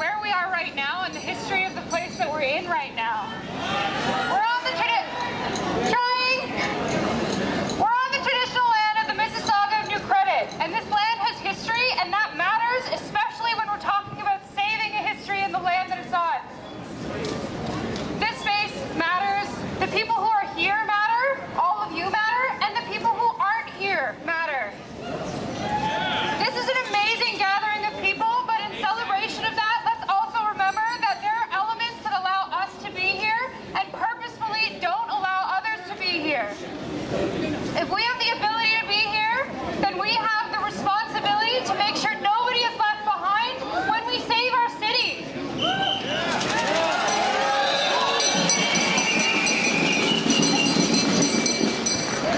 where we are right now and the history of the place that we're in right now. We're on the traditional land of the Mississauga of New Credit, and this land has history, and that matters, especially when we're talking about saving a history in the land that it's on. This space matters. The people who are here matter. All of you matter, and the people who aren't here matter. This is an amazing gathering of people, but in celebration of that, let's also remember that there are elements that allow us to be here and purposefully don't allow others to be here. If we have the ability to be here, then we have the responsibility to make sure nobody is left behind when we save our city.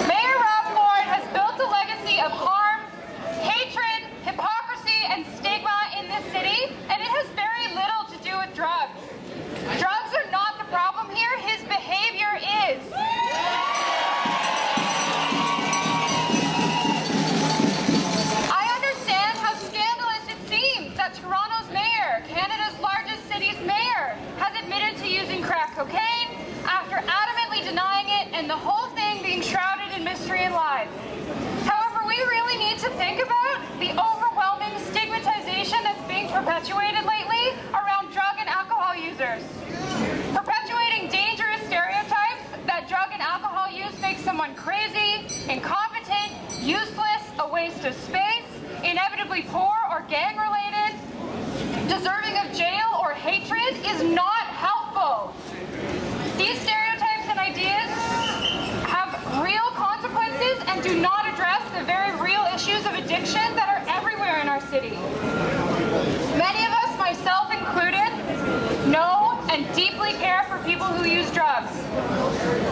Mayor Rob Ford has built a legacy of harm, hatred, hypocrisy, and stigma in this city, and it has very little to do with drugs. Drugs are not the problem here, his behavior is. I understand how scandalous it seems that Toronto's mayor, Canada's largest city's mayor, has admitted to using crack cocaine after adamantly denying it and the whole thing being shrouded in mystery and lies. However, we really need to think about the overwhelming stigmatization that's being perpetuated lately around drug and alcohol users. Perpetuating dangerous stereotypes that drug and alcohol use makes someone crazy, incompetent, useless, a waste of space, inevitably poor or gang-related, deserving of jail or hatred is not helpful. These stereotypes and ideas have real consequences and do not address the very real issues of addiction that are everywhere in our city. Many of us, myself included, know and deeply care for people who use drugs.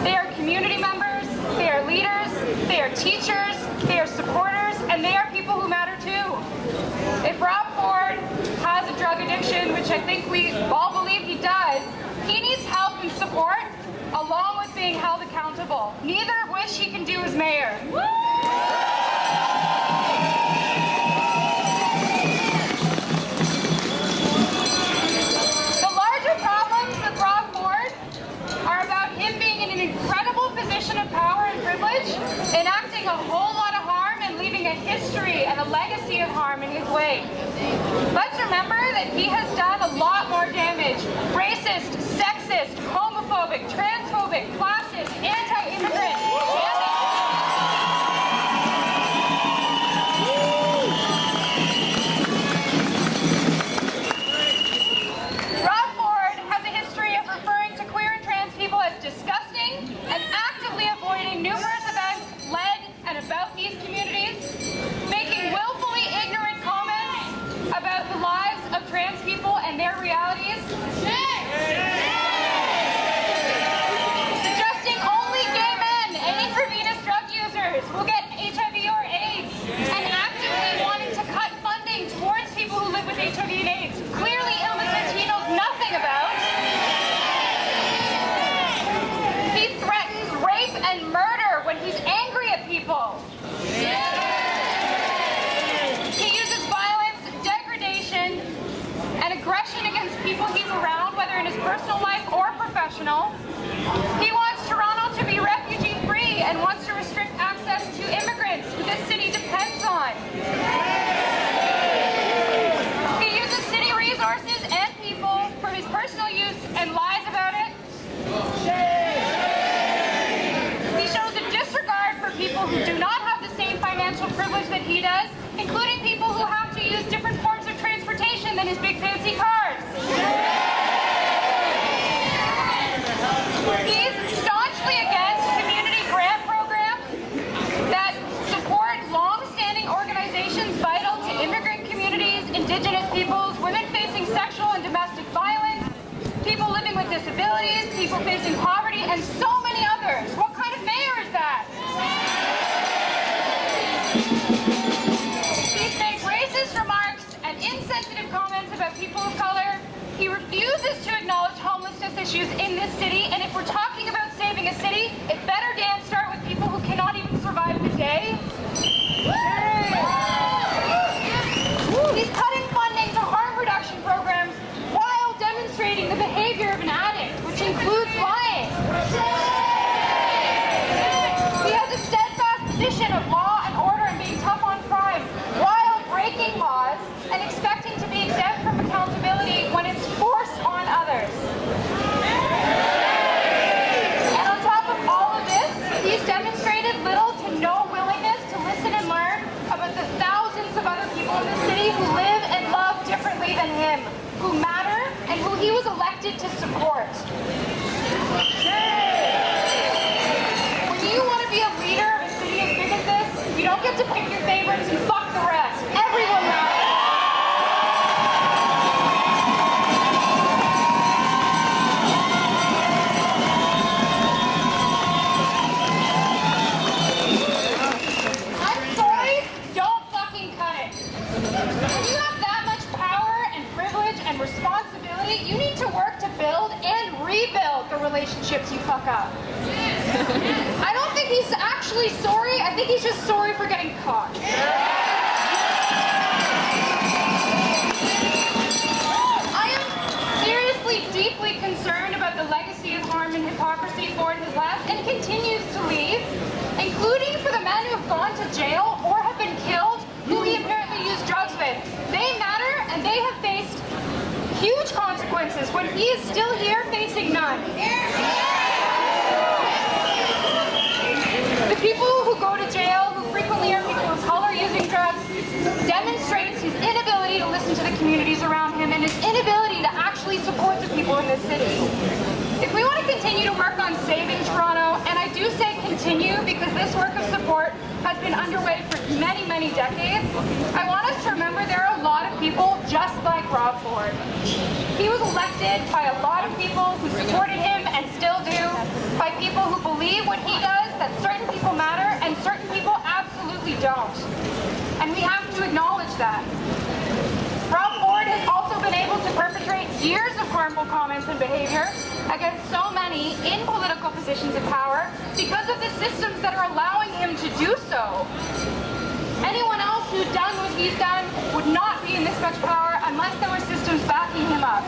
They are community members, they are leaders, they are teachers, they are supporters, and they are people who matter too. If Rob Ford has a drug addiction, which I think we all believe he does, he needs help and support along with being held accountable, neither of which he can do as mayor. The larger problems with Rob Ford are about him being in an incredible position of power and privilege, enacting a whole lot of harm and leaving a history and a legacy of harm in his wake. Let's remember that he has done a lot more damage. Racist, sexist, homophobic, transphobic, classist, anti-immigrant, Rob Ford has a history of referring to queer and trans people as disgusting and actively avoiding numerous events led and about these communities, making willfully ignorant comments about the lives of trans people and their realities, suggesting only gay men and intravenous drug users will get HIV or AIDS, and actively wanting to cut funding towards people who live with HIV and AIDS, clearly illnesses he knows nothing about. He threatens rape and murder when he's angry at people. He uses violence, degradation, and aggression against people he's around, whether in his personal life or professional. He wants Toronto to be refugee-free and wants to restrict access to immigrants who this city depends on. He uses city resources and people for his personal use and lies about it. He shows a disregard for people who do not have the same financial privilege that he does, including people who have to use different forms of transportation than his big fancy cars. He's staunchly against community grant programs that support long-standing organizations vital to immigrant communities, Indigenous peoples, women facing sexual and domestic violence, people living with disabilities, people facing poverty, and so many others. What kind of mayor is that? He's made racist remarks and insensitive comments about people of color. He refuses to acknowledge homelessness issues in this city, and if we're talking about saving a city, it better damn start with people who cannot even survive the day. He's cutting funding to harm reduction programs he was elected to support. When you want to be a leader of a city as big as this, you don't get to pick your favorites and fuck the rest. Everyone matters. I'm sorry, don't fucking cut it. When you have that much power and privilege and responsibility, you need to work to build and rebuild the relationships you fuck up. I don't think he's actually sorry. I think he's just sorry for getting caught. I am seriously, deeply concerned about the legacy of harm and hypocrisy Ford has left and continues to leave, including for the men who have gone to jail or have been killed, who he apparently used drugs with. They matter, and they have faced huge consequences when he is still here facing none. The people who go to jail, who frequently are people of color using drugs, demonstrates his inability to listen to the communities around him and his inability to actually support the people in this city. If we want to continue to work on saving Toronto, and I do say continue because this work of support has been underway for many, many decades, I want us to remember there are a lot of people just like Rob Ford. He was elected by a lot of people who supported him and still do, by people who believe what he does, that certain people matter and certain people absolutely don't. And we have to acknowledge that. Rob Ford has also been able to perpetrate years of harmful comments and behavior against so many in political positions of power because of the systems that are allowing him to do so. Anyone else who'd done what he's done would not be in this much power unless there were systems backing him up.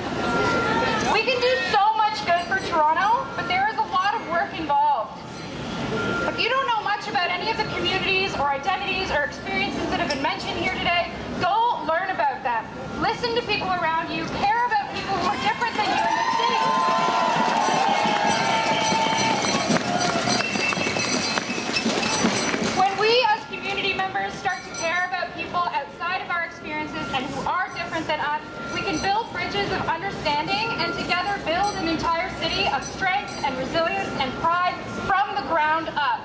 We can do so much good for Toronto, but there is a lot of work involved. If you don't know much about any of the communities or identities or experiences that have been mentioned here today, go learn about them. Listen to people around you. Care about people who are different than you in the city. When we as community members start to care about people outside of our experiences and who are different than us, we can build bridges of understanding and together build an entire city of strength and resilience and pride from the ground up.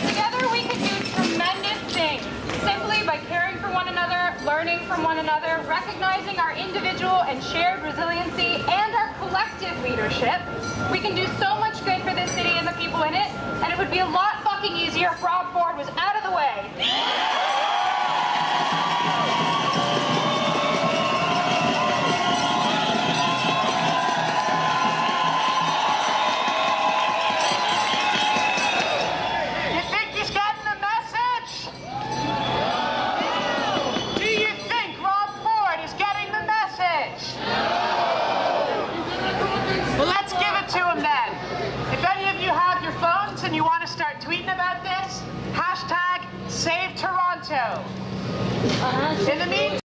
Together we can do tremendous things simply by caring for one another, learning from one another, recognizing our individual and shared resiliency and our collective leadership. We can do so much good for this city and the people in it, and it would be a lot fucking easier if Rob Ford was out of the way. And you want to start tweeting about this, #SaveToronto. In the meantime,